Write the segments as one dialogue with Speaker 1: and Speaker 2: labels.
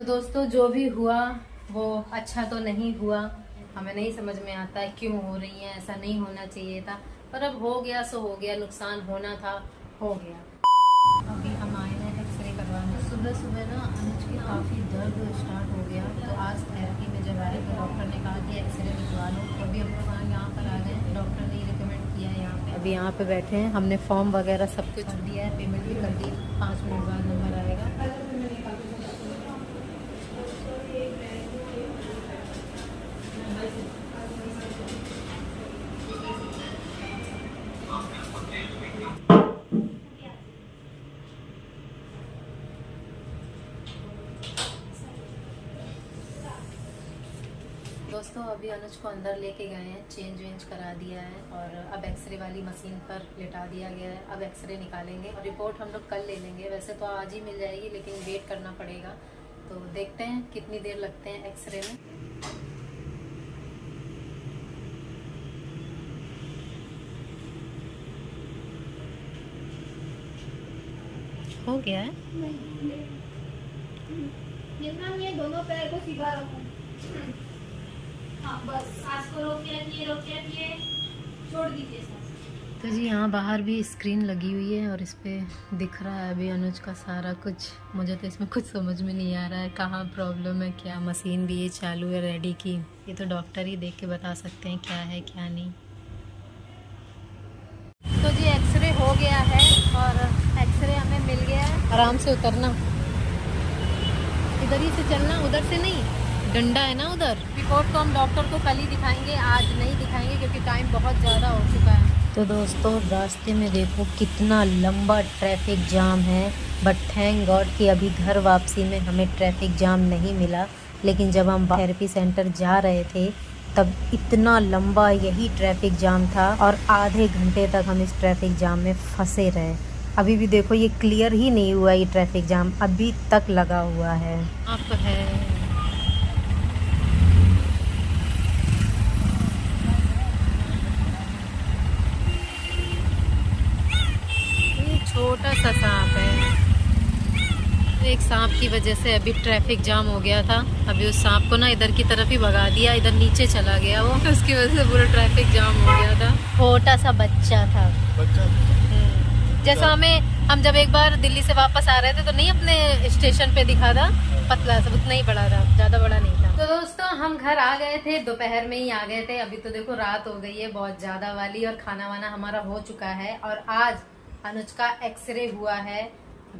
Speaker 1: तो दोस्तों जो भी हुआ वो अच्छा तो नहीं हुआ। हमें नहीं समझ में आता है क्यों हो रही है, ऐसा नहीं होना चाहिए था, पर अब हो गया सो हो गया, नुकसान होना था हो गया। अभी हम आए हैं एक्सरे करवाने। सुबह सुबह ना अनुज की काफ़ी दर्द स्टार्ट हो गया, तो आज थेरेपी में जब आए तो डॉक्टर ने कहा कि एक्सरे निकलवा लो। तो अभी हम लोग यहाँ पर आ गए, डॉक्टर ने रिकमेंड किया है यहाँ पे। अभी यहाँ पे बैठे हैं, हमने फॉर्म वगैरह सब कुछ कर दिया है, पेमेंट भी कर दी। 5 मिनट बाद नंबर आएगा। दोस्तों अभी अनुज को अंदर लेके गए हैं, चेंज वेंज करा दिया है और अब एक्सरे वाली मशीन पर लिटा दिया गया है। अब एक्सरे निकालेंगे और रिपोर्ट हम लोग कल ले लेंगे। वैसे तो आज ही मिल जाएगी, लेकिन वेट करना पड़ेगा। तो देखते हैं कितनी देर लगते हैं एक्सरे में। हो गया है।
Speaker 2: ये दोनों पैर को सीधा रखो। हाँ बस, सांस को रोकिए, छोड़ दीजिए सांस।
Speaker 1: तो जी यहाँ बाहर भी स्क्रीन लगी हुई है और इस पे दिख रहा है अभी अनुज का सारा कुछ। मुझे तो इसमें कुछ समझ में नहीं आ रहा है कहाँ प्रॉब्लम है, क्या मशीन भी ये चालू है रेडी की। ये तो डॉक्टर ही देख के बता सकते हैं क्या है क्या नहीं। तो जी एक्सरे हो गया है और एक्सरे हमें मिल गया है। आराम से उतरना, इधर ही से चलना, उधर से नहीं, डंडा है ना उधर। रिपोर्ट तो हम डॉक्टर को कल ही दिखाएंगे, आज नहीं दिखाएंगे क्योंकि टाइम बहुत ज़्यादा हो चुका है। तो दोस्तों रास्ते में देखो कितना लंबा ट्रैफिक जाम है, बट थैंक गॉड कि अभी घर वापसी में हमें ट्रैफिक जाम नहीं मिला। लेकिन जब हम थेरेपी सेंटर जा रहे थे तब इतना लंबा यही ट्रैफिक जाम था और आधे घंटे तक हम इस ट्रैफिक जाम में फंसे रहे। अभी भी देखो ये क्लियर ही नहीं हुआ, ये ट्रैफिक जाम अभी तक लगा हुआ है। अब है छोटा सा सांप है। एक सांप की वजह से अभी ट्रैफिक जाम हो गया था। अभी उस सांप को ना इधर की तरफ ही भगा दिया, इधर नीचे चला गया वो, उसकी वजह से पूरा ट्रैफिक जाम हो गया था। छोटा सा बच्चा था। जैसा हम जब एक बार दिल्ली से वापस आ रहे थे तो नहीं अपने स्टेशन पे दिखा था, पतला सा, उतना ही बड़ा था, ज्यादा बड़ा नहीं था। तो दोस्तों हम घर आ गए थे, दोपहर में ही आ गए थे। अभी तो देखो रात हो गई है बहुत ज्यादा वाली और खाना वाना हमारा हो चुका है। और आज अनुज का एक्सरे हुआ है।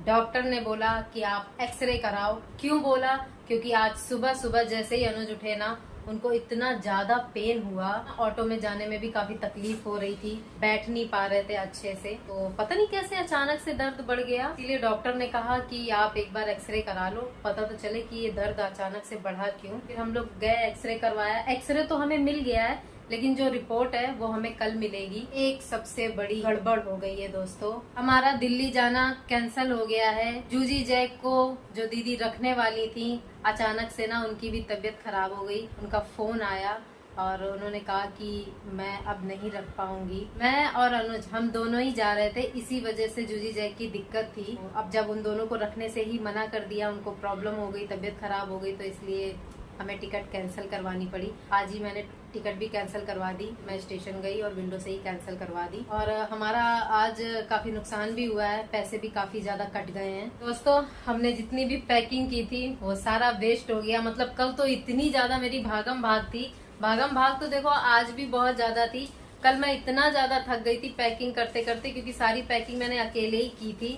Speaker 1: डॉक्टर ने बोला कि आप एक्सरे कराओ। क्यों बोला? क्योंकि आज सुबह सुबह जैसे ही अनुज उठे ना, उनको इतना ज्यादा पेन हुआ, ऑटो में जाने में भी काफी तकलीफ हो रही थी, बैठ नहीं पा रहे थे अच्छे से। तो पता नहीं कैसे अचानक से दर्द बढ़ गया, इसीलिए डॉक्टर ने कहा कि आप एक बार एक्सरे करा लो, पता तो चले कि ये दर्द अचानक से बढ़ा क्यों। फिर हम लोग गए, एक्सरे करवाया। एक्सरे तो हमें मिल गया है, लेकिन जो रिपोर्ट है वो हमें कल मिलेगी। एक सबसे बड़ी गड़बड़ हो गई है दोस्तों, हमारा दिल्ली जाना कैंसिल हो गया है। जूजी जैक को जो दीदी रखने वाली थी, अचानक से ना उनकी भी तबीयत खराब हो गई। उनका फोन आया और उन्होंने कहा कि मैं अब नहीं रख पाऊंगी। मैं और अनुज हम दोनों ही जा रहे थे, इसी वजह से जूजी जैक की दिक्कत थी। अब जब उन दोनों को रखने से ही मना कर दिया, उनको प्रॉब्लम हो गई, तबीयत खराब हो गई, तो इसलिए हमें टिकट कैंसिल करवानी पड़ी। आज ही मैंने टिकट भी कैंसिल करवा दी। मैं स्टेशन गई और विंडो से ही कैंसिल करवा दी। और हमारा आज काफी नुकसान भी हुआ है, पैसे भी काफी ज्यादा कट गए हैं। दोस्तों हमने जितनी भी पैकिंग की थी वो सारा वेस्ट हो गया। मतलब कल तो इतनी ज्यादा मेरी भागम भाग थी, भागम भाग तो देखो आज भी बहुत ज्यादा थी। कल मैं इतना ज्यादा थक गई थी पैकिंग करते करते, क्योंकि सारी पैकिंग मैंने अकेले ही की थी।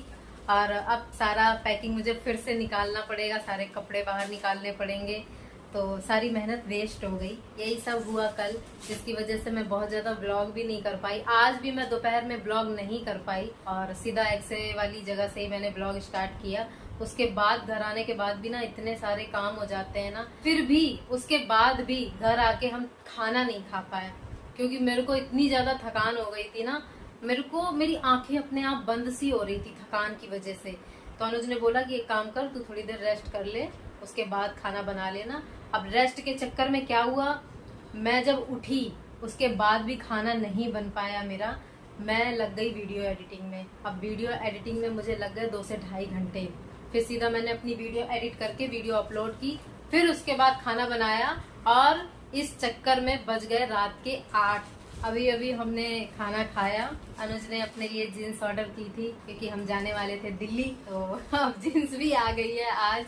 Speaker 1: और अब सारा पैकिंग मुझे फिर से निकालना पड़ेगा, सारे कपड़े बाहर निकालने पड़ेंगे, तो सारी मेहनत वेस्ट हो गई। यही सब हुआ कल, जिसकी वजह से मैं बहुत ज्यादा ब्लॉग भी नहीं कर पाई। आज भी मैं दोपहर में ब्लॉग नहीं कर पाई और सीधा एक्सरे वाली जगह से ही मैंने ब्लॉग स्टार्ट किया। उसके बाद घर आने के बाद भी ना इतने सारे काम हो जाते हैं ना, फिर भी उसके बाद भी घर आके हम खाना नहीं खा पाए, क्योंकि मेरे को इतनी ज्यादा थकान हो गई थी ना। मेरी आंखें अपने आप बंद सी हो रही थी थकान की वजह से। तो अनुज ने बोला कि एक काम कर, तू थोड़ी देर रेस्ट कर ले, उसके बाद खाना बना लेना। अब रेस्ट के चक्कर में क्या हुआ, मैं जब उठी उसके बाद भी खाना नहीं बन पाया मेरा। मैं लग गई वीडियो एडिटिंग में। अब वीडियो एडिटिंग में मुझे लग गए 2 से ढाई घंटे। फिर सीधा मैंने अपनी वीडियो एडिट करके वीडियो अपलोड की, फिर उसके बाद खाना बनाया और इस चक्कर में बज गए रात के 8। अभी अभी हमने खाना खाया। अनुज ने अपने लिए जीन्स ऑर्डर की थी क्योंकि हम जाने वाले थे दिल्ली, तो अब जीन्स भी आ गई है आज।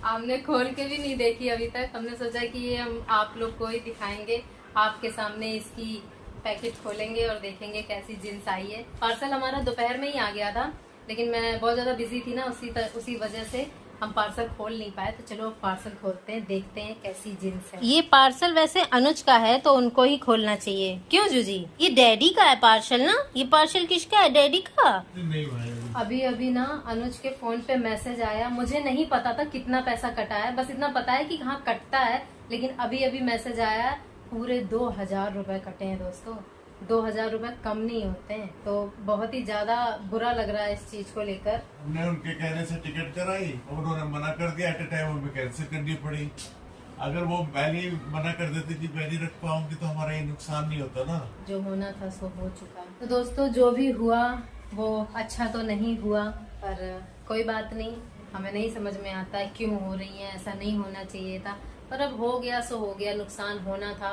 Speaker 1: हमने खोल के भी नहीं देखी अभी तक। हमने सोचा कि ये हम आप लोग को ही दिखाएंगे, आपके सामने इसकी पैकेट खोलेंगे और देखेंगे कैसी जीन्स आई है। पार्सल हमारा दोपहर में ही आ गया था, लेकिन मैं बहुत ज्यादा बिजी थी ना, उसी वजह से हम पार्सल खोल नहीं पाए। तो चलो पार्सल खोलते हैं, देखते हैं कैसी जीन्स है। ये पार्सल वैसे अनुज का है तो उनको ही खोलना चाहिए, क्यों जूजी? ये डैडी का है पार्सल ना? ये पार्सल किसका है, डैडी का?
Speaker 3: नहीं भाई,
Speaker 1: अभी अभी ना अनुज के फोन पे मैसेज आया। मुझे नहीं पता था कितना पैसा कटा है, बस इतना पता है कि हाँ कटता है, लेकिन अभी अभी मैसेज आया पूरे 2000 रुपए कटे हैं दोस्तों। 2000 रुपए कम नहीं होते हैं, तो बहुत ही ज्यादा बुरा लग रहा है इस चीज को लेकर।
Speaker 3: हमने उनके कहने से टिकट कराई और उन्होंने मना कर दिया। एट ए टाइम हमें कैंसिल करनी पड़ी। अगर वो पहले मना कर देती कि मैं नहीं रख पाऊंगी तो हमारा ये नुकसान नहीं होता ना।
Speaker 1: जो होना था सो हो चुका। तो दोस्तों जो भी हुआ वो अच्छा तो नहीं हुआ, पर कोई बात नहीं। हमें नहीं समझ में आता है क्यों हो रही है, ऐसा नहीं होना चाहिए था, पर अब हो गया सो हो गया। नुकसान होना था,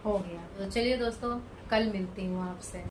Speaker 1: हो गया। तो चलिए दोस्तों, कल मिलती हूँ आपसे।